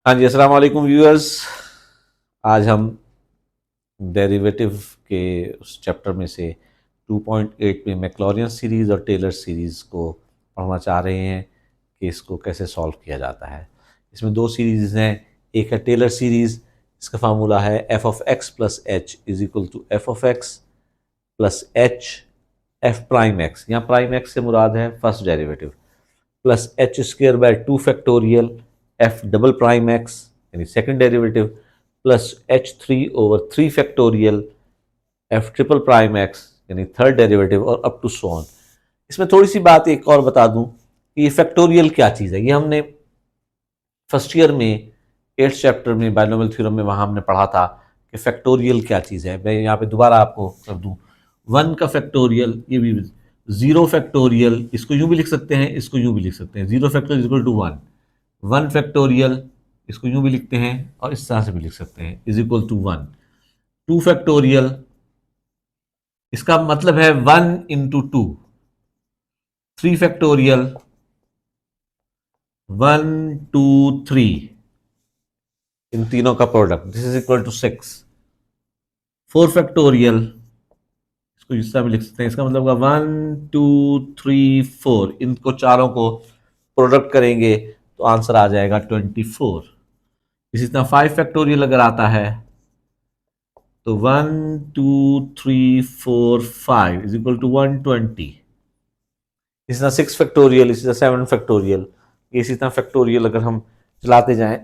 हाँ जी, अस्सलाम वालेकुम व्यूअर्स। आज हम डेरिवेटिव के उस चैप्टर में से 2.8 में मैक्लॉरियन सीरीज़ और टेलर सीरीज़ को पढ़ना चाह रहे हैं कि इसको कैसे सॉल्व किया जाता है। इसमें दो सीरीज़ हैं, एक है टेलर सीरीज़, इसका फार्मूला है F of x plus H is equal to F of x plus H F prime X. यहाँ प्राइम एक्स से मुराद है first derivative, plus H square by 2 factorial F double prime X यानी second derivative plus H3/3 factorial F triple prime X यानी third derivative और up to so on. इसमें थोड़ी सी बात एक और बता दूं कि ये फैक्टोरियल क्या चीज़ है। ये हमने फर्स्ट ईयर में 8th चैप्टर में बाइनोमियल थ्योरम में वहाँ हमने पढ़ा था कि फैक्टोरियल क्या चीज़ है। मैं यहाँ पे दोबारा आपको कर दूँ, 1 का फैक्टोरियल, ये भी 0 फैक्टोरियल, इसको यूँ भी लिख सकते हैं, इसको यूँ भी लिख सकते हैं, 0 फैक्टोरियल इक्वल टू 1, 1 फैक्टोरियल इसको यूँ भी लिखते हैं और इस तरह से भी लिख सकते हैं, इज इक्वल टू 1, 2 फैक्टोरियल इसका मतलब है 1 इंटू 2, 3 फैक्टोरियल 1 2 3, इन तीनों का product this is equal to 6, 4 factorial इसको इस तरह भी लिख सकते हैं, इसका मतलब होगा 1 2 3 4, इनको चारों को प्रोडक्ट करेंगे तो आंसर आ जाएगा 24। इसी तरह 5 फैक्टोरियल अगर आता है तो 1 2 3 4 5 इज इक्वल टू 120। इसी तरह 6 फैक्टोरियल, इसी तरह 7 फैक्टोरियल, इसी तरह फैक्टोरियल अगर हम चलाते जाएं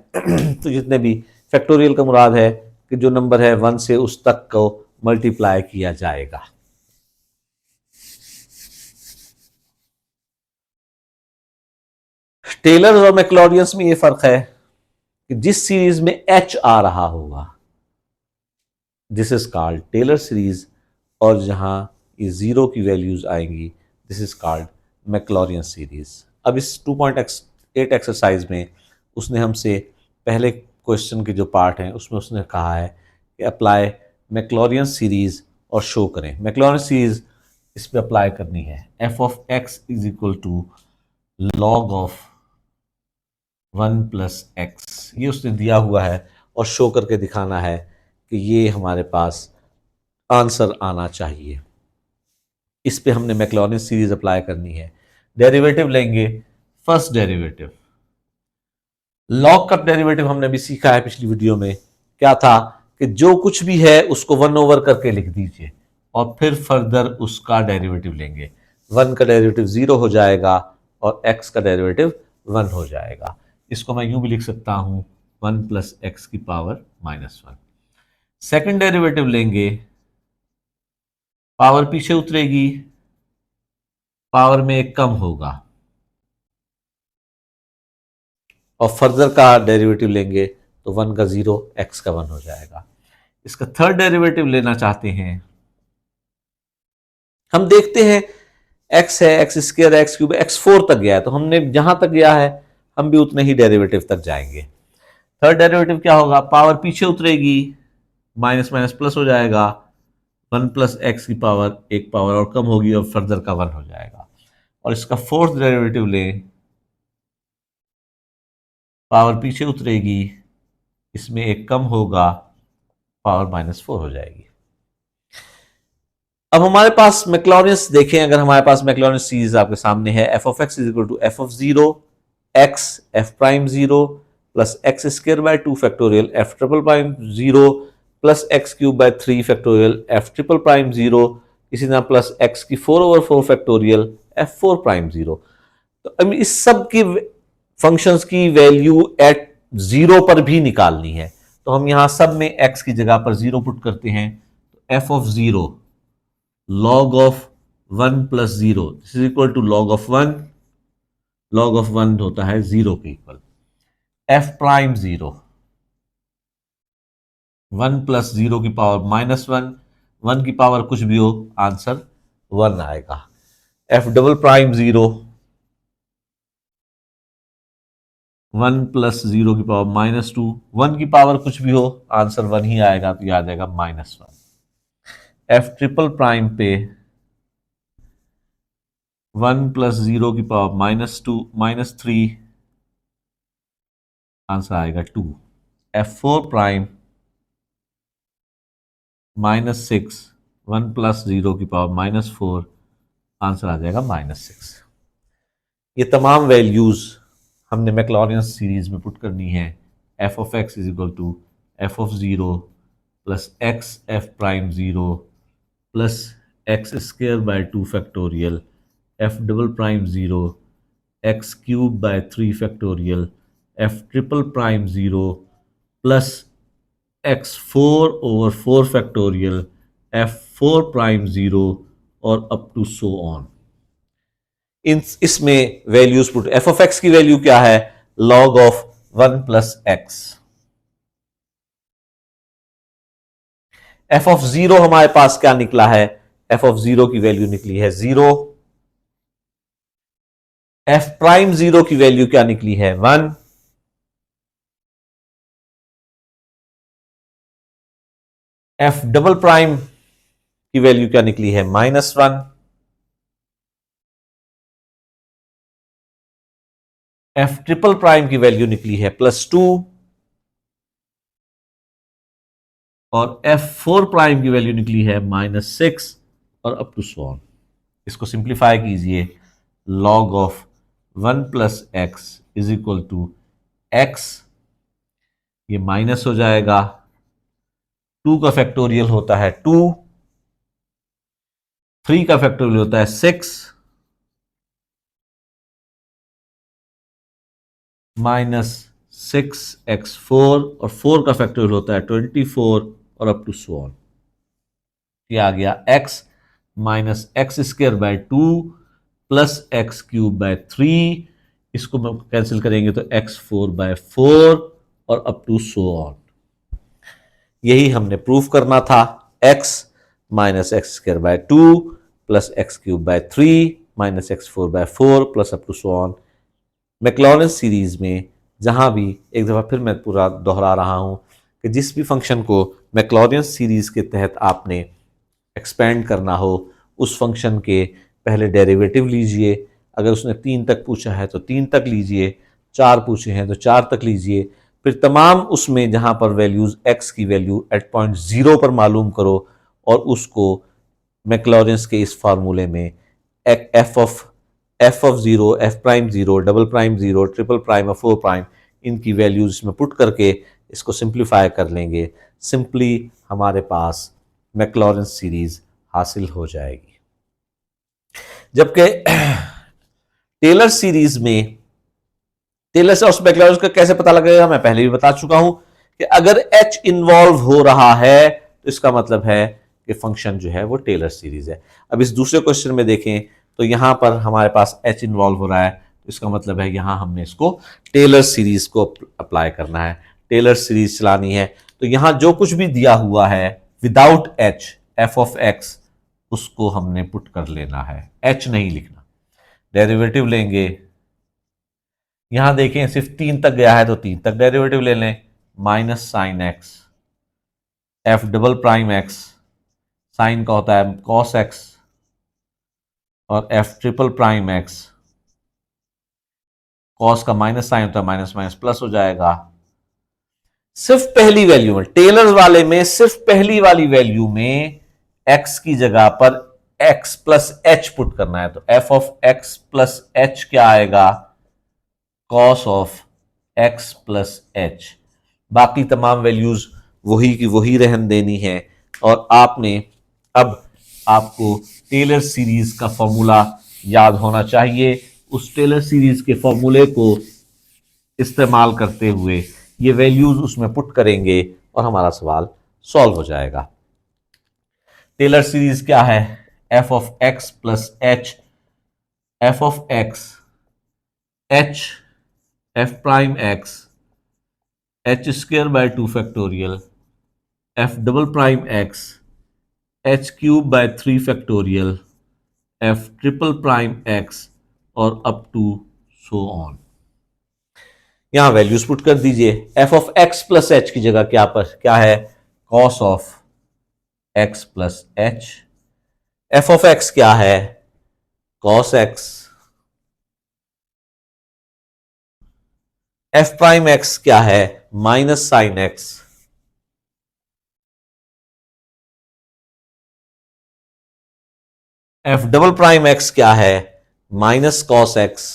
तो जितने भी फैक्टोरियल का मुराद है कि जो नंबर है 1 से उस तक को मल्टीप्लाई किया जाएगा। टेलर और मैक्लॉरियंस में ये फर्क है कि जिस सीरीज में एच आ रहा होगा this is called Taylor series, और जहां ये जीरो की वैल्यूज आएंगी this is called Maclaurin series. अब इस 2.8 एक्सरसाइज में उसने हमसे पहले क्वेश्चन के जो पार्ट हैं उसमें उसने कहा है कि अप्लाई मैक्लॉरियन सीरीज और शो करें। मैक्लॉरियन सीरीज इस पर अप्लाई करनी है, F of x is equal to log of 1 plus x, ये उसने दिया हुआ है और शो करके दिखाना है कि ये हमारे पास आंसर आना चाहिए। इस पे हमने मैक्लॉरिन सीरीज अप्लाई करनी है। डेरिवेटिव लेंगे, फर्स्ट डेरिवेटिव, लॉग का डेरिवेटिव हमने भी सीखा है पिछली वीडियो में, क्या था कि जो कुछ भी है उसको 1 ओवर करके लिख दीजिए और फिर फर्दर उसका डेरिवेटिव लेंगे। 1 का डेरिवेटिव 0 हो जाएगा और x का डेरिवेटिव 1 हो जाएगा। इसको मैं यूं भी लिख सकता हूं 1 प्लस एक्स की पावर माइनस 1। सेकेंड डेरिवेटिव लेंगे, पावर पीछे उतरेगी, पावर में एक कम होगा और फर्दर का डेरिवेटिव लेंगे तो 1 का 0 x का 1 हो जाएगा। इसका थर्ड डेरिवेटिव लेना चाहते हैं, हम देखते हैं x है x square x cube x 4 तक गया है तो हमने जहां तक गया है हम भी उतने ही डेरिवेटिव तक जाएंगे। थर्ड डेरिवेटिव क्या होगा, पावर पीछे उतरेगी, माइनस माइनस प्लस हो जाएगा, 1 प्लस एक्स की पावर एक पावर और कम होगी और फर्दर का 1 हो जाएगा। और इसका फोर्थ डेरिवेटिव लें, पावर पीछे उतरेगी, इसमें एक कम होगा, पावर -4 हो जाएगी। अब हमारे पास मैक्लॉरियंस देखें, अगर हमारे पास मैक्लॉरियन सीरीज आपके सामने है, F of x is equal to F of 0 x f prime 0 plus x square by 2 factorial F triple prime 0 plus x cube by 3 factorial F triple prime 0, इसी तरह प्लस एक्स की 4/4 फैक्टोरियल एफ 4 प्राइम 0। तो अब इस सब की functions की value eight 0 पर भी निकालनी है, तो हम यहां सब में एक्स की जगह पर 0 पुट करते हैं, तो f of 0 log of 1 plus 0 this is equal to log of 1, log of 1 होता है 0 के इक्वल, f प्राइम 0 1 प्लस 0 की पावर -1, 1 की पावर कुछ भी हो आंसर 1 आएगा। f डबल प्राइम 0 1 प्लस 0 की पावर -2, 1 की पावर कुछ भी हो आंसर 1 ही आएगा, तो याद आएगा -1। f ट्रिपल प्राइम पे 1 प्लस 0 की पावर -2 -3 आंसर आएगा 2। f4 प्राइम -6 1 + 0 की पावर -4, आंसर आ जाएगा -6। ये तमाम वैल्यूज हमने मैक्लॉरियन सीरीज में पुट करनी है। F of x is equal to F of zero plus x f prime zero plus x square by 2 factorial F double prime zero x cube by 3 factorial F triple prime zero plus x 4/4 factorial f 4 prime zero और up to so on. इन इसमें values put, f of x की value क्या है, log of 1 + x. F of zero हमारे पास क्या निकला है, एफ ऑफ जीरो की वैल्यू निकली है 0। एफ प्राइम जीरो की वैल्यू क्या निकली है 1। एफ डबल प्राइम की वैल्यू क्या निकली है -1। एफ ट्रिपल प्राइम की वैल्यू निकली है +2 और एफ 4 प्राइम की वैल्यू निकली है -6 और अप टू सो ऑन। इसको सिंप्लीफाई कीजिए, log of 1 + x is equal to x, ये माइनस हो जाएगा, 2 का फैक्टोरियल होता है 2, 3 का फैक्टोरियल होता है 6 -6x4 और 4 का फैक्टोरियल होता है 24 और अप टू सो ऑन। ये आ गया x -x² 2 + x³ 3, इसको हम कैंसिल करेंगे तो x4/4 और अप टू सो ऑन। यही हमने प्रूफ करना था। x -x² 2 + x³ 3 -x4/4 plus up to so on. Maclaurin's series में जहां भी, एक दफ़ा फिर मैं पूरा दोहरा रहा हूं कि जिस भी फंक्शन को मैक्लॉरेंस सीरीज के तहत आपने एक्सपेंड करना हो, उस फंक्शन के पहले डेरिवेटिव लीजिए। अगर उसने 3 तक पूछा है तो 3 तक लीजिए, 4 पूछे हैं तो 4 तक लीजिए। फिर तमाम उसमें जहां पर वैल्यूज एक्स की वैल्यू एट पॉइंट 0 पर मालूम करो और उसको मैक्लॉरेंस के इस फार्मूले में F of zero, F prime zero, double prime zero, triple prime और 4 प्राइम, इनकी वैल्यूज इसमें पुट करके इसको सिंप्लीफाई कर लेंगे। सिंपली हमारे पास मैक्लॉरेंस सीरीज हासिल हो जाएगी। जबकि टेलर सीरीज में, टेलर से मैक्लॉरेंस का कैसे पता लगेगा, मैं पहले भी बता चुका हूं कि अगर एच इन्वॉल्व हो रहा है तो इसका मतलब है कि फंक्शन जो है वो टेलर सीरीज है। अब इस दूसरे क्वेश्चन में देखें तो यहां पर हमारे पास एच इन्वॉल्व हो रहा है, तो इसका मतलब है यहां हमने इसको टेलर सीरीज को अप्लाई करना है, टेलर सीरीज चलानी है। तो यहां जो कुछ भी दिया हुआ है without H, F of x, उसको हमने पुट कर लेना है, एच नहीं लिखना। डेरिवेटिव लेंगे, यहां देखें सिर्फ 3 तक गया है तो 3 तक डेरिवेटिव ले लें, -sin x, f double prime x, sine का होता है cos x, और f triple prime x, cos का माइनस साइन होता है, माइनस माइनस प्लस हो जाएगा। सिर्फ पहली वैल्यू में, टेलर वाले में सिर्फ पहली वाली वैल्यू में x की जगह पर x प्लस एच पुट करना है, तो f of x plus H क्या आएगा, cos of x plus H. बाकी तमाम वैल्यूज वही की वही रहन देनी है। और आपने अब, आपको टेलर सीरीज का फॉर्मूला याद होना चाहिए। उस टेलर सीरीज के फॉर्मूले को इस्तेमाल करते हुए ये वैल्यूज उसमें पुट करेंगे और हमारा सवाल सॉल्व हो जाएगा। टेलर सीरीज क्या है, F of x plus H, F of x H F prime x h² 2 factorial F double prime x h³ 3 factorial F triple prime x और अप टू सो ऑन। यहां values put कर दीजिए। F of x plus h की जगह क्या है, cos of x plus H. F of x क्या है, cos x. F prime x क्या है, minus sine x, F double prime x क्या है, माइनस कॉस एक्स,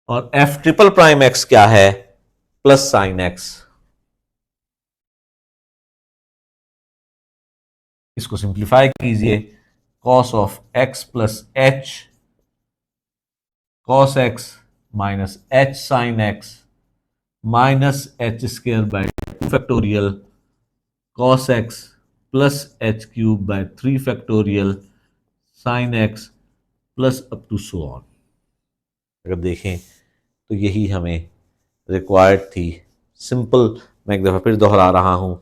और एफ ट्रिपल प्राइम एक्स क्या है, प्लस साइन एक्स। इसको सिंप्लीफाई कीजिए, cos of x plus h cos x minus h sine x minus h square by 2 factorial cos x plus h cube by 3 factorial sine x plus up to so on. अगर देखें तो यही हमें required थी। Simple, मैं एक दफ़ा फिर दोहरा रहा हूँ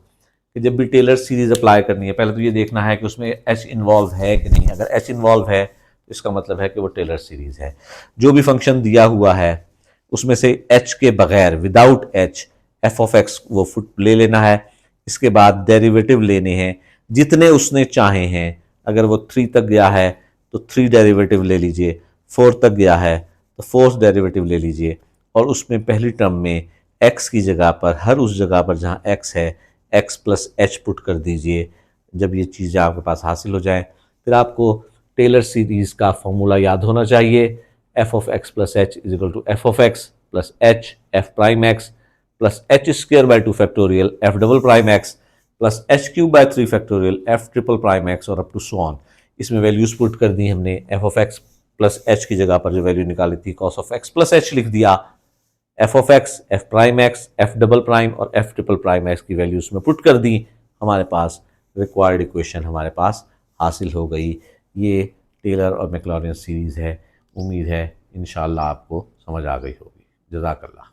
कि जब भी टेलर सीरीज अप्लाई करनी है, पहले तो ये देखना है कि उसमें एच इन्वॉल्व है कि नहीं। अगर एच इन्वॉल्व है तो इसका मतलब है कि वो टेलर सीरीज है। जो भी फंक्शन दिया हुआ है उसमें से एच के बगैर, without H, F of x वो फुट ले लेना है। इसके बाद डेरिवेटिव लेने हैं जितने उसने चाहे हैं। अगर वो 3 तक गया है तो 3 डेरिवेटिव ले लीजिए, 4 तक गया है तो 4th डेरिवेटिव ले लीजिए, और उसमें पहली टर्म में एक्स की जगह पर, हर उस जगह पर जहाँ एक्स है, एक्स प्लस एच पुट कर दीजिए। जब ये चीज़ें आपके पास हासिल हो जाए फिर आपको टेलर सीरीज़ का फॉर्मूला याद होना चाहिए। F of x plus H is equal to F of x plus H F prime x plus H square by 2 factorial F double prime x plus h cube by 3 factorial F triple prime x और up to so on. इसमें values put कर दी हमने। F of x plus h की जगह पर जो value निकाली थी cos of x plus h लिख दिया। F of x, f prime x, F double prime और एफ ट्रिपल प्राइम एक्स की वैल्यूज में पुट कर दी। हमारे पास रिक्वायर्ड इक्वेशन हमारे पास हासिल हो गई। ये टेलर और मैक्लॉरिन सीरीज़ है। उम्मीद है इंशाअल्लाह आपको समझ आ गई होगी। जज़ाकल्लाह।